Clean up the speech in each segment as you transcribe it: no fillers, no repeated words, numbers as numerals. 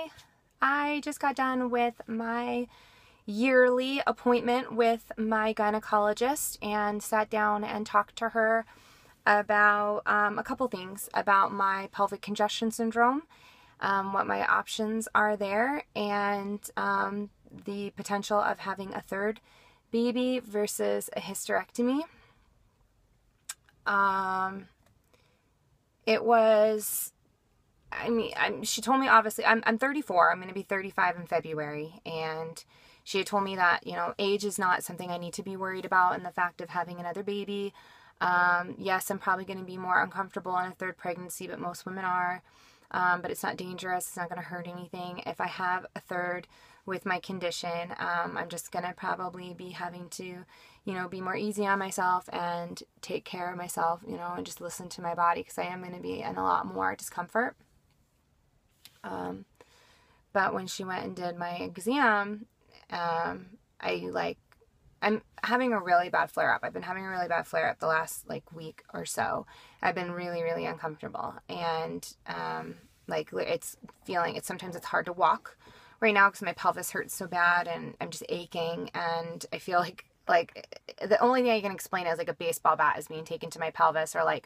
Hi, I just got done with my yearly appointment with my gynecologist and sat down and talked to her about a couple things about my pelvic congestion syndrome, what my options are there, and the potential of having a third baby versus a hysterectomy. She told me, obviously, I'm 34. I'm going to be 35 in February. And she had told me that, age is not something I need to be worried about. And the fact of having another baby, yes, I'm probably going to be more uncomfortable in a third pregnancy, but most women are. But it's not dangerous. It's not going to hurt anything. If I have a third with my condition, I'm just going to probably be having to, be more easy on myself and take care of myself, and just listen to my body, because I am going to be in a lot more discomfort. But when she went and did my exam, I'm having a really bad flare-up. I've been having a really bad flare-up the last week or so. I've been really, really uncomfortable, and sometimes it's hard to walk right now because my pelvis hurts so bad, and I'm just aching, and I feel like the only thing I can explain is a baseball bat is being taken to my pelvis, or a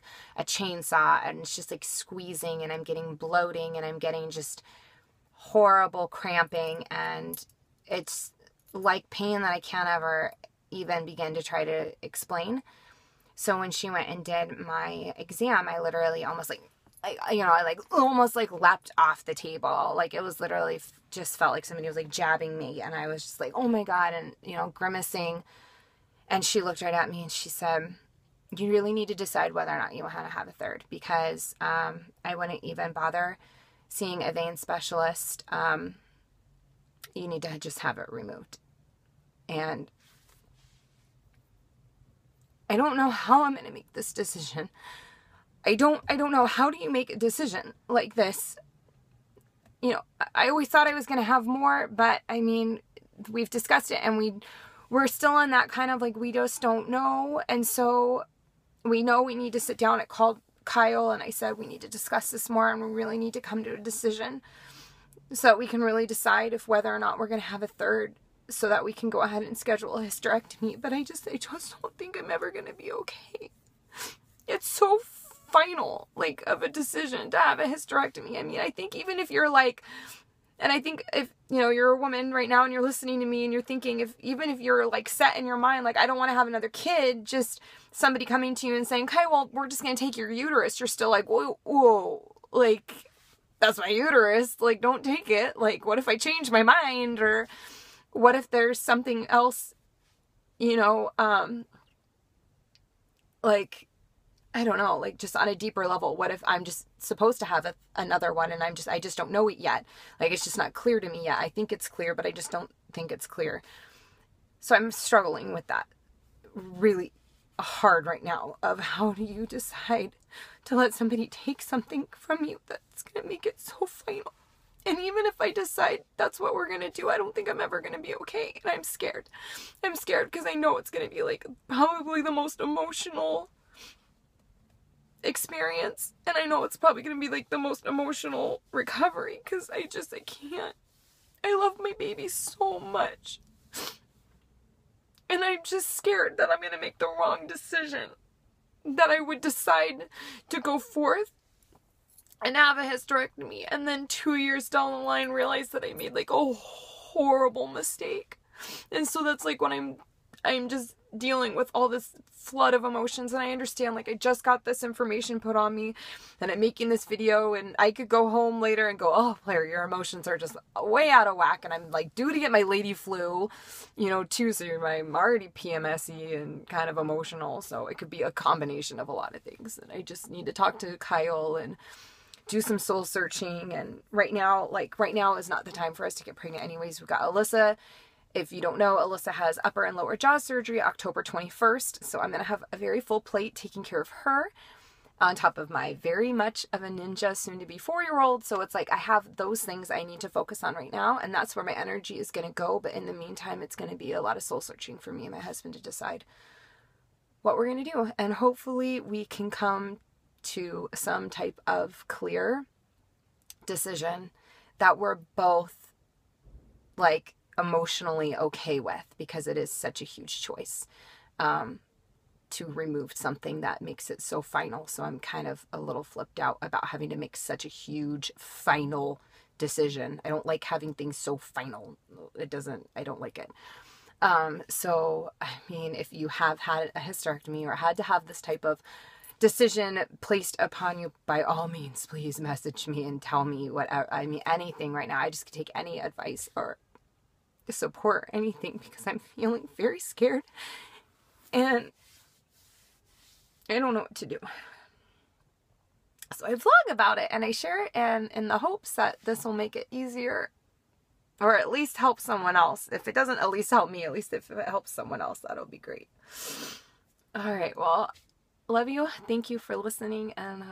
chainsaw, and it's just squeezing, and I'm getting bloating, and I'm getting just horrible cramping, and it's pain that I can't ever even begin to try to explain. So when she went and did my exam, I literally almost almost leapt off the table. It was literally just felt like somebody was jabbing me, and I was just oh my God, and grimacing. And she looked right at me and she said, "You really need to decide whether or not you want to have a third, because I wouldn't even bother seeing a vein specialist. You need to just have it removed." And I don't know how I'm going to make this decision. I don't know. How do you make a decision like this? I always thought I was going to have more, but we've discussed it, and we're still in that kind of we just don't know. And so we know we need to sit down. I called Kyle and I said, we need to discuss this more, and we really need to come to a decision so that we can really decide if whether or not we're going to have a third, so that we can go ahead and schedule a hysterectomy. But I just don't think I'm ever going to be okay. It's so final, of a decision to have a hysterectomy. I think even if you're and I think if, you're a woman right now and you're listening to me and you're thinking, even if you're set in your mind, I don't want to have another kid, just somebody coming to you and saying, okay, well, we're just going to take your uterus. You're still whoa, that's my uterus. Don't take it. What if I change my mind? Or what if there's something else, I don't know, just on a deeper level. What if I'm just supposed to have another one, and I just don't know it yet? It's just not clear to me yet. I think it's clear, but I just don't think it's clear. So I'm struggling with that really hard right now, of how do you decide to let somebody take something from you that's going to make it so final? And even if I decide that's what we're going to do, I don't think I'm ever going to be okay. And I'm scared. I'm scared because I know it's going to be probably the most emotional experience, and I know it's probably going to be the most emotional recovery, because I can't. I love my baby so much, and I'm just scared that I'm going to make the wrong decision, that I would decide to go forth and have a hysterectomy, and then 2 years down the line realize that I made a horrible mistake. And so that's when I'm just dealing with all this flood of emotions, and I understand I just got this information put on me, and I'm making this video, and I could go home later and go, oh, Claire, your emotions are just way out of whack, and I'm due to get my lady flu, too soon. I'm already PMS-y and kind of emotional, so it could be a combination of a lot of things, and I just need to talk to Kyle and do some soul searching. And right now is not the time for us to get pregnant anyways. We've got Alyssa. If you don't know, Alyssa has upper and lower jaw surgery October 21st. So I'm going to have a very full plate taking care of her, on top of my very much of a ninja soon to be 4-year-old. So it's I have those things I need to focus on right now, and that's where my energy is going to go. But in the meantime, it's going to be a lot of soul searching for me and my husband to decide what we're going to do. And hopefully we can come to some type of clear decision that we're both like emotionally okay with, because it is such a huge choice to remove something that makes it so final. So I'm kind of a little flipped out about having to make such a huge final decision. I don't like having things so final. I don't like it. So, I mean, if you have had a hysterectomy or had to have this type of decision placed upon you, by all means, please message me and tell me whatever. I mean, anything right now. I just could take any advice or support, anything, because I'm feeling very scared and I don't know what to do. So I vlog about it and I share it, and in the hopes that this will make it easier, or at least help someone else. If it doesn't at least help me, at least if it helps someone else, that'll be great. All right, well, love you. Thank you for listening, and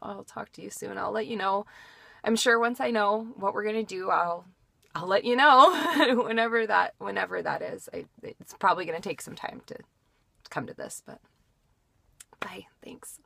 I'll talk to you soon. I'll let you know. I'm sure once I know what we're gonna do, I'll let you know whenever that is. It's probably gonna take some time to come to this, but bye. Thanks.